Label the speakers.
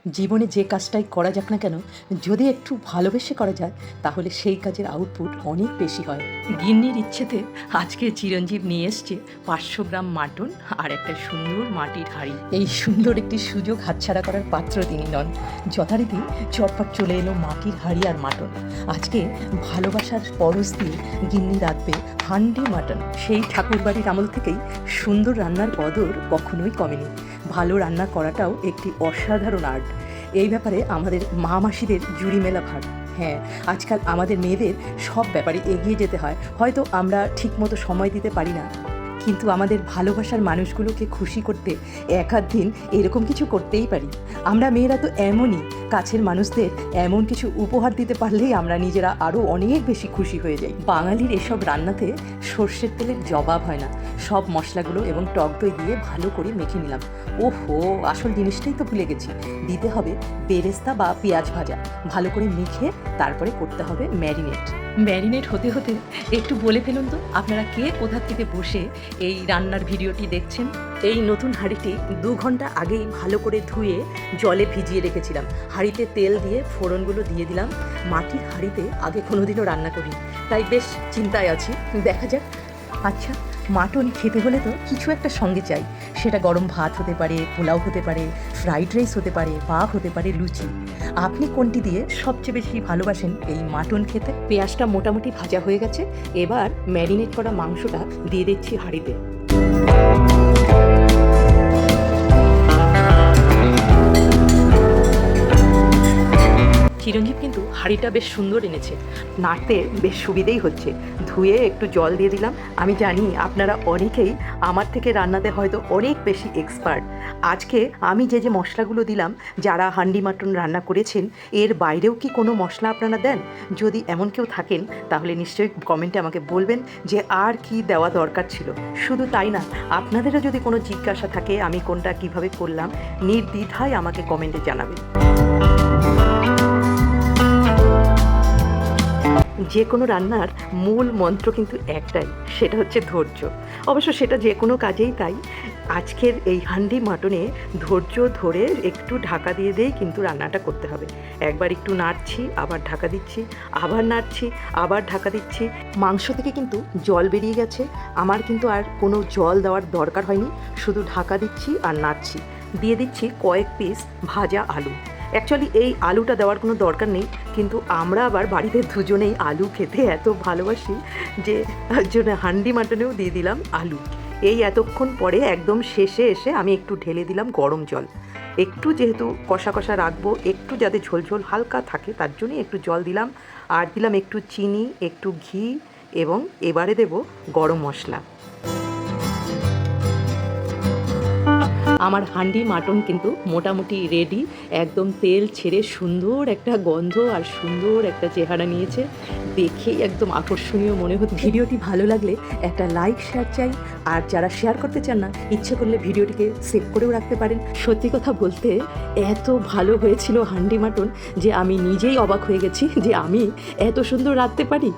Speaker 1: জীবনে যে কাজটাই করা যাক না কেন, যদি একটু ভালোবেসে করা যায় তাহলে সেই কাজের আউটপুট অনেক বেশি হয়। গিন্নির ইচ্ছেতে আজকে চিরঞ্জীব নিয়ে এসছে 500 গ্রাম মাটন আর একটা সুন্দর মাটির হাঁড়ি। এই সুন্দর একটি সুযোগ হাতছাড়া করার পাত্র তিনি নন। যথারীতি চটপট চলে এলো মাটির হাঁড়ি আর মাটন। আজকে ভালোবাসার পরশ দিয়ে গিন্নি রাঁধবে হান্ডি মাটন। সেই ঠাকুরবাড়ির আমল থেকেই সুন্দর রান্নার কদর কখনোই কমেনি। ভালো রান্না করাটাও একটি অসাধারণ আর্ট। এই ব্যাপারে আমাদের মা মাসিদের জুড়ি মেলা ভার। হ্যাঁ, আজকাল আমাদের মেয়েদের সব ব্যাপারে এগিয়ে যেতে হয়। হয়তো আমরা ঠিকমতো সময় দিতে পারি না, কিন্তু আমাদের ভালোবাসার মানুষগুলোকে খুশি করতে এক আধ দিন এরকম কিছু করতেই পারি। আমরা মেয়েরা তো এমনই, কাছের মানুষদের এমন কিছু উপহার দিতে পারলেই আমরা নিজেরা আরও অনেক বেশি খুশি হয়ে যাই। বাঙালির এসব রান্নাতে সর্ষের তেলের জবাব হয় না। সব মশলাগুলো এবং টক দই দিয়ে ভালো করে মেখে নিলাম। ওহো, আসল জিনিসটাই তো ভুলে গেছি, দিতে হবে বেরেস্তা বা পেঁয়াজ ভাজা। ভালো করে মেখে তারপরে করতে হবে ম্যারিনেট হতে হতে একটু বলে ফেলুন তো, আপনারা কে কোথা থেকে বসে এই রান্নার ভিডিওটি দেখছেন। এই নতুন হাঁড়িটি 2 ঘন্টা আগেই ভালো করে ধুয়ে জলে ভিজিয়ে রেখেছিলাম। হাঁড়িতে তেল দিয়ে ফোড়নগুলো দিয়ে দিলাম। মাটির হাঁড়িতে আগে কোনোদিনও রান্না করি, তাই বেশ চিন্তায় আছি, দেখা যাক। আচ্ছা, মাটন খেতে হলে তো কিছু একটা সঙ্গে চাই। সেটা গরম ভাত হতে পারে, পোলাও হতে পারে, ফ্রাইড রাইস হতে পারে, বা হতে পারে লুচি। আপনি কোনটি দিয়ে সবচেয়ে বেশি ভালোবাসেন এই মাটন খেতে? পেঁয়াজটা মোটামুটি ভাজা হয়ে গেছে, এবার ম্যারিনেট করা মাংসটা দিয়ে দিচ্ছি হাঁড়িতে। চিরঞ্জীব কিন্তু হাঁড়িটা বেশ সুন্দর এনেছে, নাড়তে বেশ সুবিধেই হচ্ছে। ধুয়ে একটু জল দিয়ে দিলাম। আমি জানি আপনারা অনেকেই আমার থেকে রান্নাতে হয়তো অনেক বেশি এক্সপার্ট। আজকে আমি যে যে মশলাগুলো দিলাম, যারা হান্ডি মাটন রান্না করেছেন এর বাইরেও কি কোনো মশলা আপনারা দেন? যদি এমন কেউ থাকেন তাহলে নিশ্চয়ই কমেন্টে আমাকে বলবেন যে আর কি দেওয়া দরকার ছিল। শুধু তাই না, আপনাদেরও যদি কোনো জিজ্ঞাসা থাকে আমি কোনটা কিভাবে করলাম, নির্দ্বিধায় আমাকে কমেন্টে জানাবেন। যে কোনো রান্নার মূল মন্ত্র কিন্তু একটাই, সেটা হচ্ছে ধৈর্য। অবশ্য সেটা যে কোনো কাজেই তাই। আজকের এই হান্ডি মাটনে ধৈর্য ধরে একটু ঢাকা দিয়ে দিয়েই কিন্তু রান্নাটা করতে হবে। একবার একটু নাড়ছি, আবার ঢাকা দিচ্ছি, আবার নাড়ছি, আবার ঢাকা দিচ্ছি। মাংস থেকে কিন্তু জল বেরিয়ে গেছে। আমার কিন্তু আর কোনো জল দেওয়ার দরকার হয়নি, শুধু ঢাকা দিচ্ছি আর নাড়ছি। দিয়ে দিচ্ছি কয়েক পিস ভাজা আলু। অ্যাকচুয়ালি এই আলুটা দেওয়ার কোনো দরকার নেই, কিন্তু আমরা আবার বাড়িতে দুজনেই আলু খেতে এত ভালোবাসি যে তার জন্য হান্ডি মাটনেও দিয়ে দিলাম আলু। এই এতক্ষণ পরে একদম শেষে এসে আমি একটু ঢেলে দিলাম গরম জল। একটু যেহেতু কষা কষা রাখবো, একটু যাতে ঝোল ঝোল হালকা থাকে তার জন্যই একটু জল দিলাম। আর দিলাম একটু চিনি, একটু ঘি, এবং এবারে দেব গরম মশলা। আমার হান্ডি মাটন কিন্তু মোটামুটি রেডি। একদম তেল ছেড়ে সুন্দর একটা গন্ধ আর সুন্দর একটা চেহারা নিয়েছে, দেখেই একদম আকর্ষণীয় মনে হচ্ছে। ভিডিওটি ভালো লাগলে একটা লাইক শেয়ার চাই, আর যারা শেয়ার করতে চান না, ইচ্ছে করলে ভিডিওটিকে সেভ করেও রাখতে পারেন। সত্যি কথা বলতে এত ভালো হয়েছিল হান্ডি মাটন যে আমি নিজেই অবাক হয়ে গেছি যে আমি এত সুন্দর রাঁধতে পারি।